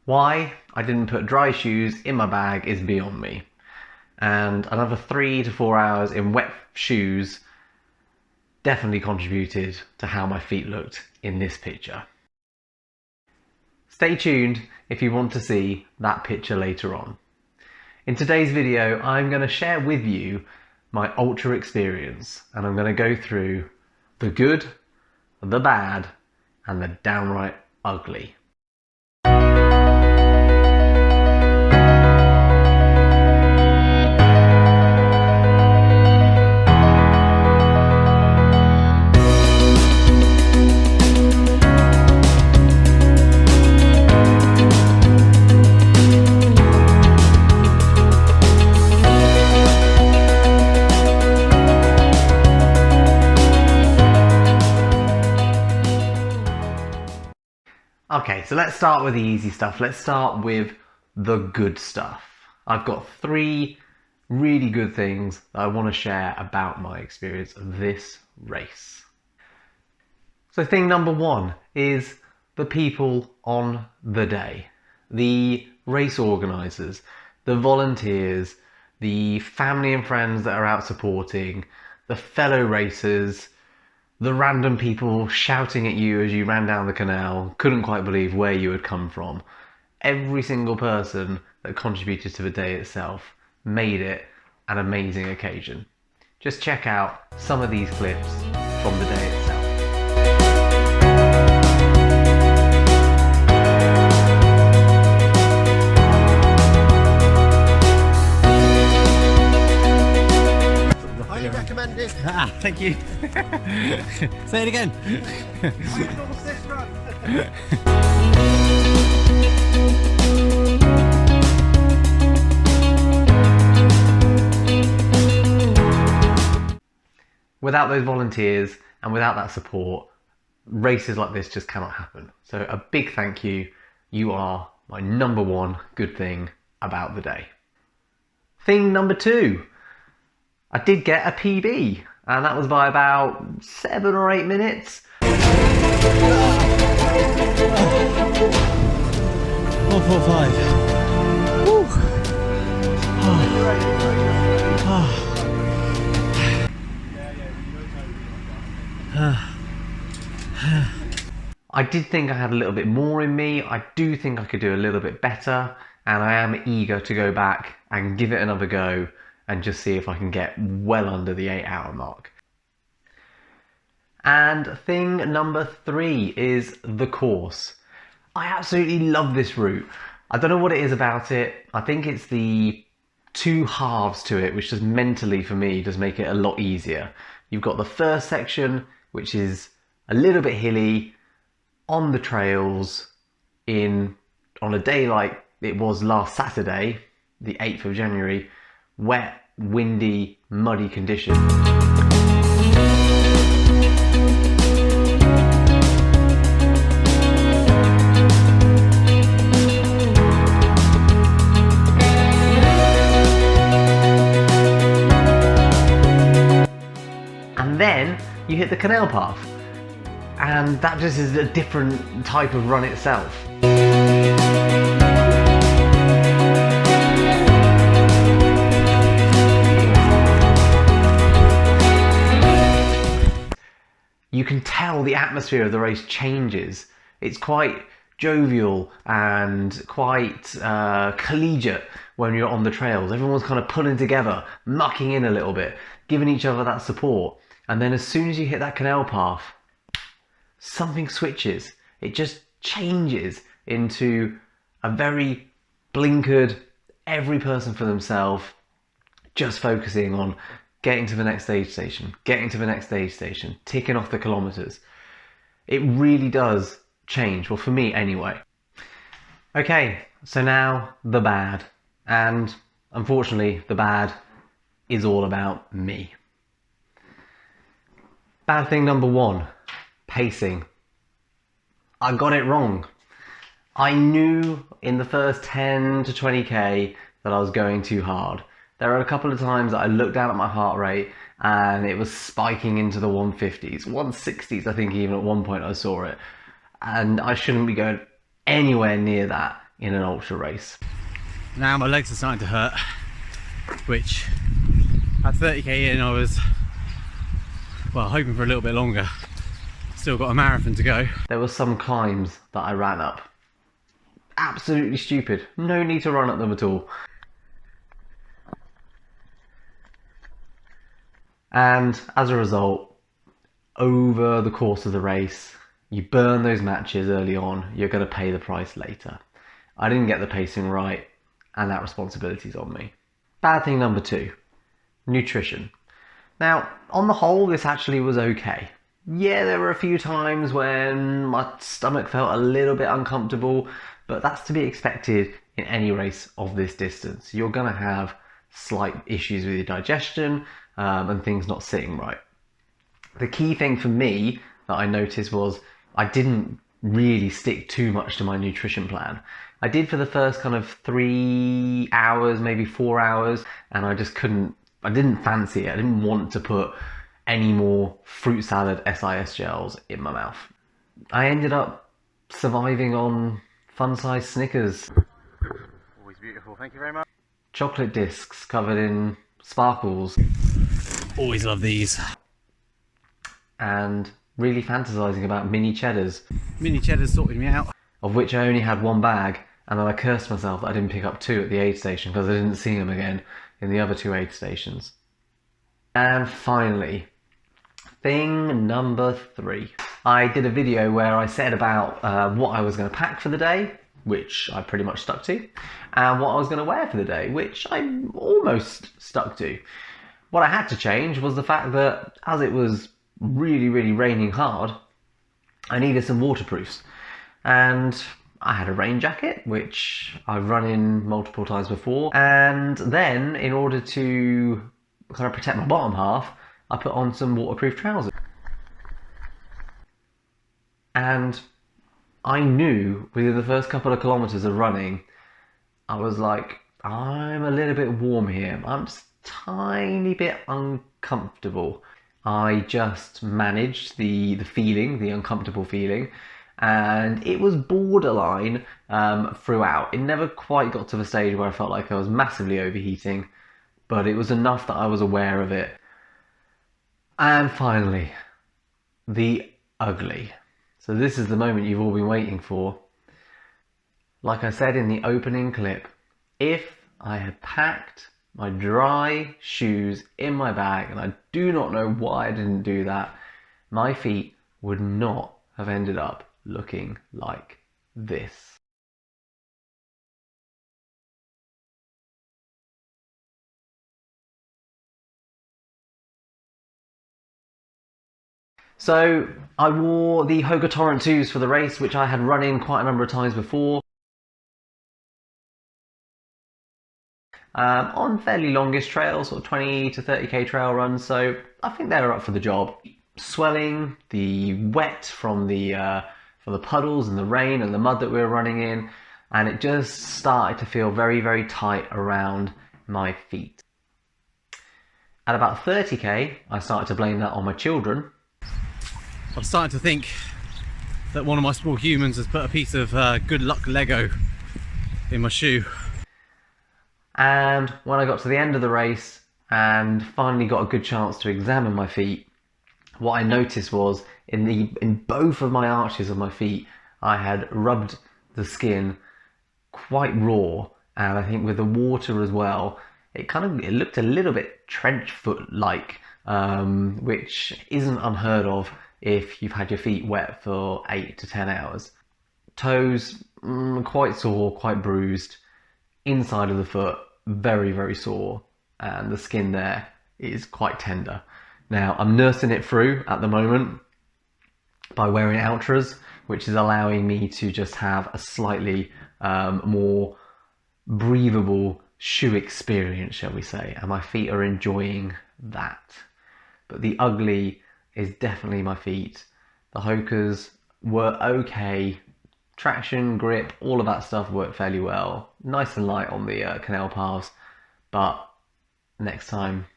Why I didn't put dry shoes in my bag is beyond me. And another 3 to 4 hours in wet shoes definitely contributed to how my feet looked in this picture. Stay tuned if you want to see that picture later on. In today's video, I'm going to share with you my ultra experience, and I'm going to go through the good, the bad, and the downright ugly. Okay, so let's start with the easy stuff. Let's start with the good stuff. I've got 3 really good things that I want to share about my experience of this race. So thing number 1 is the people on the day. The race organisers, the volunteers, the family and friends that are out supporting, the fellow racers, the random people shouting at you as you ran down the canal, couldn't quite believe where you had come from. Every single person that contributed to the day itself made it an amazing occasion. Just check out some of these clips from the day itself. Highly recommended. Ah, thank you. Say it again. Without those volunteers and without that support, races like this just cannot happen. So a big thank you. You are my number 1 good thing about the day. Thing number 2. I did get a PB, and that was by about 7 or 8 minutes. 145. Woo. I did think I had a little bit more in me. I do think I could do a little bit better, and I am eager to go back and give it another go and just see if I can get well under the 8-hour mark. And thing number 3 is the course. I absolutely love this route. I don't know what it is about it. I think it's the 2 halves to it, which just mentally for me does make it a lot easier. You've got the first section, which is a little bit hilly on the trails on a day like it was last Saturday, the 8th of January, wet, windy, muddy conditions. And then you hit the canal path, and that just is a different type of run itself. You can tell the atmosphere of the race changes. It's quite jovial and quite collegiate when you're on the trails. Everyone's kind of pulling together, mucking in a little bit, giving each other that support. And then as soon as you hit that canal path, something switches. It just changes into a very blinkered, every person for themselves, just focusing on getting to the next stage station, getting to the next stage station, ticking off the kilometers. It really does change, well for me anyway. Okay, so now the bad. And unfortunately, the bad is all about me. Bad thing number 1, pacing. I got it wrong. I knew in the first 10 to 20k that I was going too hard. There are a couple of times that I looked down at my heart rate and it was spiking into the 150s, 160s I think even at one point I saw it. And I shouldn't be going anywhere near that in an ultra race. Now my legs are starting to hurt, which at 30k in I was, well, hoping for a little bit longer. Still got a marathon to go. There were some climbs that I ran up. Absolutely stupid. No need to run up them at all. And as a result, over the course of the race, you burn those matches early on, you're going to pay the price later. I didn't get the pacing right, and that responsibility's on me. Bad thing number 2, nutrition. Now, on the whole, this actually was okay. Yeah, there were a few times when my stomach felt a little bit uncomfortable, but that's to be expected in any race of this distance. You're going to have slight issues with your digestion and things not sitting right. The key thing for me that I noticed was I didn't really stick too much to my nutrition plan. I did for the first kind of 3 hours, maybe 4 hours, and I just couldn't, I didn't fancy it. I didn't want to put any more fruit salad SIS gels in my mouth. I ended up surviving on fun-sized Snickers. Always beautiful, thank you very much. Chocolate discs covered in sparkles. Always love these. And really fantasizing about mini cheddars. Mini cheddars sorted me out. Of which I only had 1 bag, and then I cursed myself that I didn't pick up 2 at the aid station because I didn't see them again in the other 2 aid stations. And finally, thing number 3. I did a video where I said about what I was going to pack for the day, which I pretty much stuck to, and what I was going to wear for the day, which I almost stuck to. What I had to change was the fact that as it was really, really raining hard, I needed some waterproofs. And I had a rain jacket, which I've run in multiple times before. And then, in order to kind of protect my bottom half, I put on some waterproof trousers. And I knew within the first couple of kilometers of running, I was like, I'm a little bit warm here. I'm just a tiny bit uncomfortable. I just managed the feeling, the uncomfortable feeling, and it was borderline throughout. It never quite got to the stage where I felt like I was massively overheating, but it was enough that I was aware of it. And finally, the ugly. So this is the moment you've all been waiting for. Like I said in the opening clip, if I had packed my dry shoes in my bag, and I do not know why I didn't do that, my feet would not have ended up looking like this. So I wore the Hoga Torrent 2s for the race, which I had run in quite a number of times before. On fairly longish trails, sort of 20 to 30k trail runs, so I think they're up for the job. Swelling, the wet from the puddles and the rain and the mud that we were running in, and it just started to feel very, very tight around my feet. At about 30k, I started to blame that on my children. I'm starting to think that one of my small humans has put a piece of good luck Lego in my shoe. And when I got to the end of the race and finally got a good chance to examine my feet, what I noticed was in both of my arches of my feet, I had rubbed the skin quite raw, and I think with the water as well, it looked a little bit trench foot like, which isn't unheard of if you've had your feet wet for 8 to 10 hours. Toes quite sore, quite bruised. Inside of the foot very, very sore, and the skin there is quite tender. Now I'm nursing it through at the moment by wearing Outras, which is allowing me to just have a slightly more breathable shoe experience, shall we say, and my feet are enjoying that. But the ugly is definitely my feet. The Hokas were okay. Traction, grip, all of that stuff worked fairly well. Nice and light on the canal paths, but next time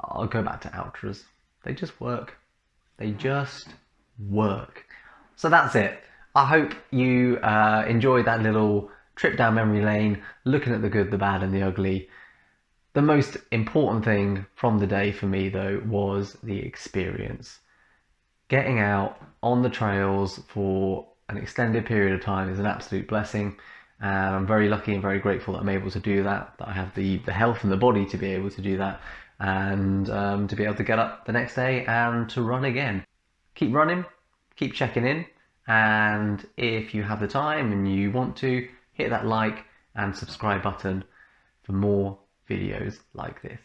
I'll go back to Outras. They just work. They just work. So that's it. I hope you enjoyed that little trip down memory lane, looking at the good, the bad, and the ugly. The most important thing from the day for me, though, was the experience. Getting out on the trails for an extended period of time is an absolute blessing, and I'm very lucky and very grateful that I'm able to do that, that I have the health and the body to be able to do that, and to be able to get up the next day and to run again. Keep running, keep checking in, and if you have the time and you want to, hit that like and subscribe button for more videos like this.